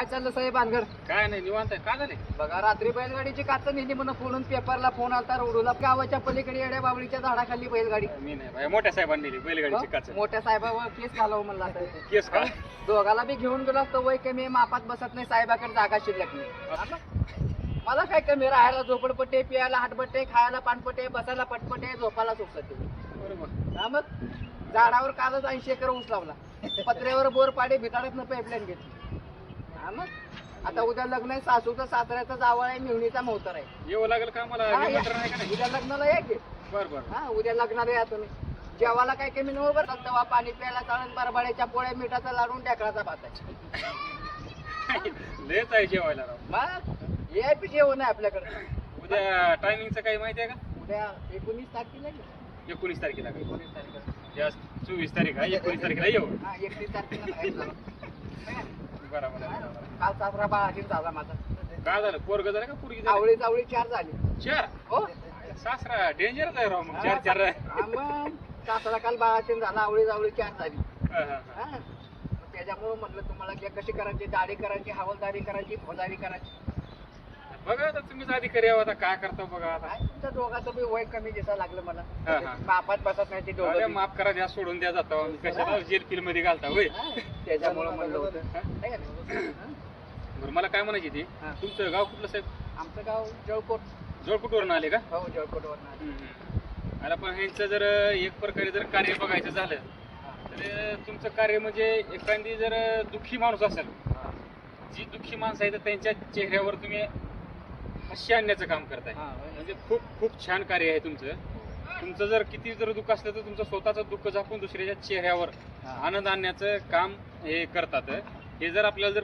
काय चाललं साहेब भानगड? काय नाही निवांत आहे. का झाले? बघा रात्री बैलगाडीची काच नेली म्हणून फोडून पेपरला फोन आलता रोडूला गावाच्या पलीकडे येड्या बाबळीच्या झाडाखाली बैलगाडी. मी नाही बाई, मोठ्या साहेबांनी नेली बैलगाडीची काच. मोठ्या साहेबावर केस घालावं म्हणला आता. केस का? दोघाला बी घेऊन गेलो असतो वय कमी मापात बसत नाही साहेबाकडे जागा शिल्लक नाही. मला काय कमी राहायला झोपडपट्टे पियाला हाटपट्टे खायला पानपट्टे बसायला पटपटे झोपायला सुखसते. बरोबर. हा मग झाडावर कालच 80 एकर ऊस लावला. पत्र्यावर बोर पाडे भिताडत पाईपलाईन घेतली. हा मग आता उद्या लग्न आहे. सासूचं सासऱ्याचं जावळ आहे. मिवणीचा मोहतर आहे. येऊ लागेल का मला? हा, निमंत्रण आहे का नाही? उद्या लग्नाला या की. बरं हा उद्या लग्नाला या तुम्ही. जेवायला काय कमी नव्हतं बरं. तवा पाणी प्यायला चालून बरबड्याच्या पोळ्या मिठाचा लाडून ढेकळाचा भात आहे. लयच आहे जेवायला राव. मग ये पी जेवण आहे आपल्याकडे. उद्या टायमिंगचं काही माहिती आहे का? उद्या 19 तारखेला की? 19 तारखेला का? 19 तारखेला. जास्त 24 तारीख आहे. 19 तारखेला येऊ. हा 31 तारखेला बाहेर झालो. बरोबर आहे, बरोबर आहे. काल सासरा बाळाजीन झाला माझा. काय झालं? पोरग झालं का पोरगी झाली? आवळी चावळी 4 झाली. 4. हो सासरा डेंजरच आहे राव. मग 4 हा, मग सासरा काल बाळाजीन झाला. आवळी जावळी 4 झाली. हा, हा, हा. हा त्याच्यामुळे म्हटलं तुम्हाला की कशी करायची, दाढी करायची, हवालदारी करायची, फौजदारी करायची. बघा आता तुम्हीच अधिकारी आहो. आता काय करता बघा आता. काय तुमच्या दोघांचं बी वय कमी दिसायला लागलं मला. हा, हा. मापात बसत नाही ती अरे दोघं. माफ करा, द्या सोडून द्या जातो. कशाला जेल फिल्म मध्ये घालता होय? त्याच्यामुळे म्हणलं होतं. हा? नाही का नाही? बरं मला काय म्हणायची ती, हा. तुमचं गाव कुठलं साहेब? आमचं गाव जळकोट. जोडकुटवरून आले का? हो जळकोटवर. आता पण ह्यांचं जर एक प्रकारे जर कार्य बघायचं झालं तर तुमचं कार्य म्हणजे एखादी जर दुःखी माणूस असेल, जी दुःखी माणसं आहे तर त्यांच्या चेहऱ्यावर तुम्ही हास्य आणण्याचं काम करताय. म्हणजे खूप खूप छान कार्य आहे तुमचं. तुमचं जर किती जर दुःख असलं तर तुमचं स्वतःचं दुःख झाकून दुसऱ्याच्या चेहऱ्यावर आनंद आणण्याचं काम हे करतात. हे जर आपल्याला जर